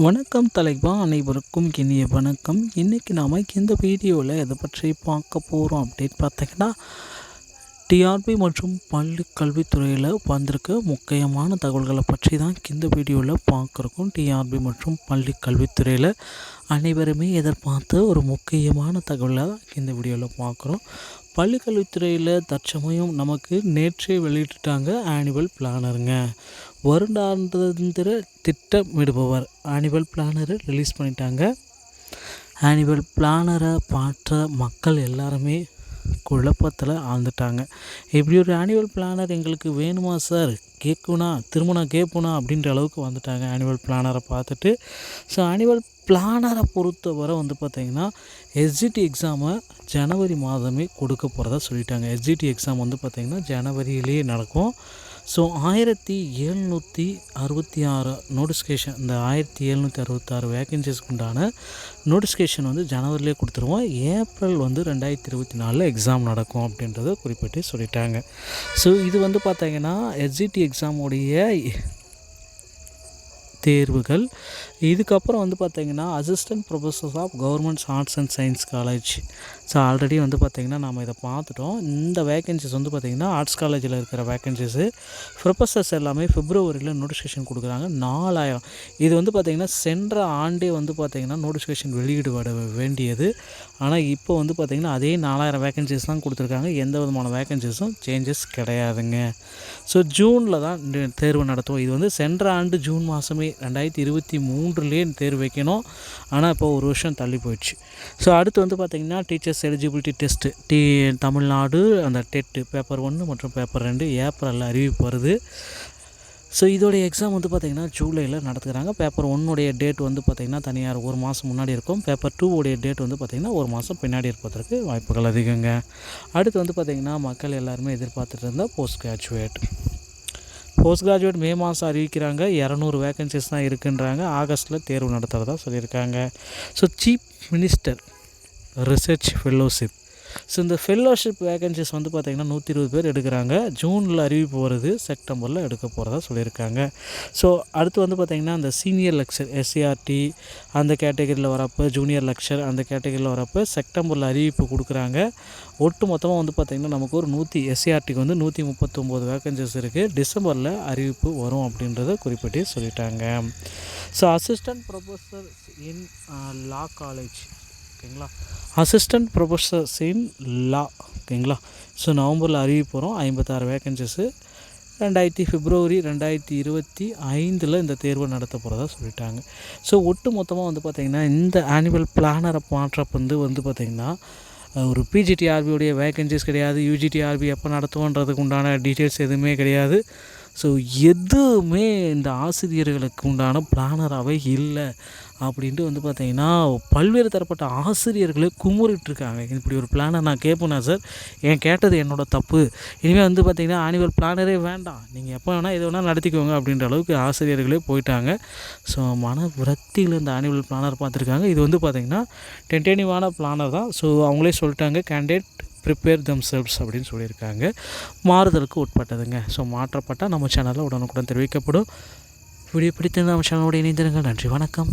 வணக்கம் தலைவா, அனைவருக்கும் இனிய வணக்கம். இன்றைக்கி நாம் இந்த வீடியோவில் எதை பற்றி பார்க்க போகிறோம் அப்படின்னு பார்த்தீங்கன்னா, டிஆர்பி மற்றும் பள்ளி கல்வித்துறையில் வந்திருக்க முக்கியமான தகவல்களை பற்றி தான் இந்த வீடியோவில் பார்க்குறோம். டிஆர்பி மற்றும் பள்ளி கல்வித்துறையில் அனைவருமே எதிர்பார்த்த ஒரு முக்கியமான தகவலை தான் இந்த வீடியோவில் பார்க்குறோம். பள்ளி கல்வித்துறையில் தற்சமயம் நமக்கு நேற்றே வெளியிட்டுட்டாங்க ஆனுவல் பிளானருங்க. வருடாந்திர திட்டமிடுபவர் ஆனுவல் பிளானரை ரிலீஸ் பண்ணிட்டாங்க. ஆனுவல் பிளானரை பார்த்த மக்கள் எல்லாருமே குழப்பத்தில் ஆழ்ந்துட்டாங்க. இப்படி ஒரு ஆனுவல் பிளானர் எங்களுக்கு வேணுமா சார், திரும்ப நான் கேட்போனா அப்படின்ற அளவுக்கு வந்துட்டாங்க ஆனுவல் பிளானரை பார்த்துட்டு. ஸோ ஆனுவல் பிளானரை பொறுத்தவரை பார்த்திங்கன்னா எஸ்ஜிடி எக்ஸாமை ஜனவரி மாதமே கொடுக்க போகிறதா சொல்லிட்டாங்க. எஸ்ஜிடி எக்ஸாம் பார்த்திங்கன்னா ஜனவரியிலே நடக்கும். ஸோ 1766 நோட்டிஃபிகேஷன், இந்த 1766 வேக்கன்சிஸ்க்கு உண்டான நோட்டிஃபிகேஷன் ஜனவரியிலே கொடுத்துருவோம். ஏப்ரல் 2024 எக்ஸாம் நடக்கும் அப்படின்றத குறிப்பிட்டு சொல்லிட்டாங்க. ஸோ இது பார்த்திங்கன்னா எஸ்ஜிடி எக்ஸாமுடைய தேர்வுகள். இதுக்கப்புறம் பார்த்திங்கன்னா assistant professors of governments arts and science college. So already பார்த்திங்கன்னா நம்ம இதை பார்த்துட்டோம். இந்த வேக்கன்சிஸ் பார்த்திங்கன்னா ஆர்ட்ஸ் காலேஜில் இருக்கிற வேக்கன்சிஸு. ப்ரொஃபஸர்ஸ் எல்லாமே பிப்ரவரியில் நோட்டிஃபிகேஷன் கொடுக்குறாங்க. 4000. இது பார்த்திங்கன்னா சென்ற ஆண்டே பார்த்திங்கன்னா நோட்டிஃபிகேஷன் வெளியிட வேண்டியது. ஆனால் இப்போ பார்த்திங்கன்னா அதே 4000 வேக்கன்சிஸ் தான் கொடுத்துருக்காங்க. எந்த விதமான வேக்கன்சிஸும் சேஞ்சஸ் கிடையாதுங்க. ஸோ ஜூனில் தான் தேர்வு நடத்துவோம். இது சென்ற ஆண்டு ஜூன் மாதமே 2023 தேர்வு வைக்கணும். ஆனால் இப்போ ஒரு வருஷம் தள்ளி போயிடுச்சு. ஸோ அடுத்து பார்த்திங்கன்னா டீச்சர்ஸ் எலிஜிபிலிட்டி டெஸ்ட்டு தமிழ்நாடு அந்த டெட்டு பேப்பர் 1 மற்றும் பேப்பர் 2 ஏப்ரலில் அறிவிப்பு வருது. ஸோ இதோடைய எக்ஸாம் பார்த்திங்கன்னா ஜூலையில் நடத்துகிறாங்க. பேப்பர் 1 டேட் பார்த்திங்கன்னா தனியார் ஒரு மாதம் முன்னாடி இருக்கும். பேப்பர் 2 டேட் பார்த்திங்கன்னா ஒரு மாதம் பின்னாடி இருப்பதற்கு வாய்ப்புகள் அதிகங்க. அடுத்து பார்த்திங்கன்னா மக்கள் எல்லாருமே எதிர்பார்த்துட்டு இருந்தால் போஸ்ட் கிராஜுவேட் மே மாதம் அறிவிக்கிறாங்க. 200 வேக்கன்சிஸ் தான் இருக்குன்றாங்க. ஆகஸ்ட்டில் தேர்வு நடத்துகிறதா சொல்லியிருக்காங்க. So chief minister research fellowship. So இந்த ஃபெல்லோஷிப் வேக்கன்சிஸ் பார்த்திங்கன்னா 120 பேர் எடுக்கிறாங்க. ஜூனில் அறிவிப்பு வருது, செப்டம்பரில் எடுக்க போகிறதா சொல்லியிருக்காங்க. ஸோ அடுத்து பார்த்திங்கன்னா அந்த சீனியர் லெக்சர் எஸ்சிஆர்டி அந்த கேட்டகரியில் வரப்போ, ஜூனியர் லெக்சர் அந்த கேட்டகரியில் வரப்போ செப்டம்பரில் அறிவிப்பு கொடுக்குறாங்க. ஒட்டு மொத்தமாக பார்த்திங்கன்னா நமக்கு ஒரு எஸ்சிஆர்டிக்கு 139 வேக்கன்சிஸ் இருக்குது. டிசம்பரில் அறிவிப்பு வரும் அப்படின்றத குறிப்பிட்டு சொல்லிட்டாங்க. So assistant professor in law college, ஓகேங்களா, அசிஸ்டன்ட் ப்ரொஃபஸர்ஸ் இன் லா, ஓகேங்களா. ஸோ நவம்பரில் அறிவிப்பு வரும். 56 வேக்கன்சிஸு. பிப்ரவரி 2025 இந்த தேர்வு நடத்த போகிறதா சொல்லிட்டாங்க. ஸோ ஒட்டு மொத்தமாக பார்த்திங்கன்னா இந்த ஆனுவல் பிளானரை மாற்றப்ப பார்த்திங்கன்னா ஒரு பிஜிடிஆர்பியோடைய வேக்கன்சிஸ் கிடையாது. யூஜிடிஆர்பி எப்போ நடத்துவோன்றதுக்கு உண்டான டீட்டெயில்ஸ் எதுவுமே கிடையாது. ஸோ எதுவுமே இந்த ஆசிரியர்களுக்கு உண்டான பிளானராகவே இல்லை அப்படின்ட்டு பார்த்திங்கன்னா பல்வேறு தரப்பட்ட ஆசிரியர்களே குமுறிட்டுருக்காங்க. இப்படி ஒரு பிளானை நான் கேட்பேனா சார், கேட்டது என்னோடய தப்பு, இனிமேல் பார்த்திங்கன்னா ஆனுவல் பிளானரே வேண்டாம், நீங்கள் எப்போ வேணால் எது வேணால் நடத்திக்கோங்க அப்படின்ற அளவுக்கு ஆசிரியர்களே போயிட்டாங்க. ஸோ மன விரக்தியில் இந்த ஆனுவல் பிளானர் பார்த்துருக்காங்க. இது பார்த்திங்கன்னா டென்டேட்டிவான பிளானர் தான். ஸோ அவங்களே சொல்லிட்டாங்க, கேண்டிடேட் ப்ரிப்பேர் தெம்செல்வ்ஸ் அப்படின்னு சொல்லியிருக்காங்க. மாறுதலுக்கு உட்பட்டதுங்க. ஸோ மாற்றப்பட்டால் நம்ம சேனலில் உடனுக்குடன் தெரிவிக்கப்படும். வீடியோ பிடித்திருந்தால் நம்ம சேனலோட இணைந்திருங்கள். நன்றி, வணக்கம்.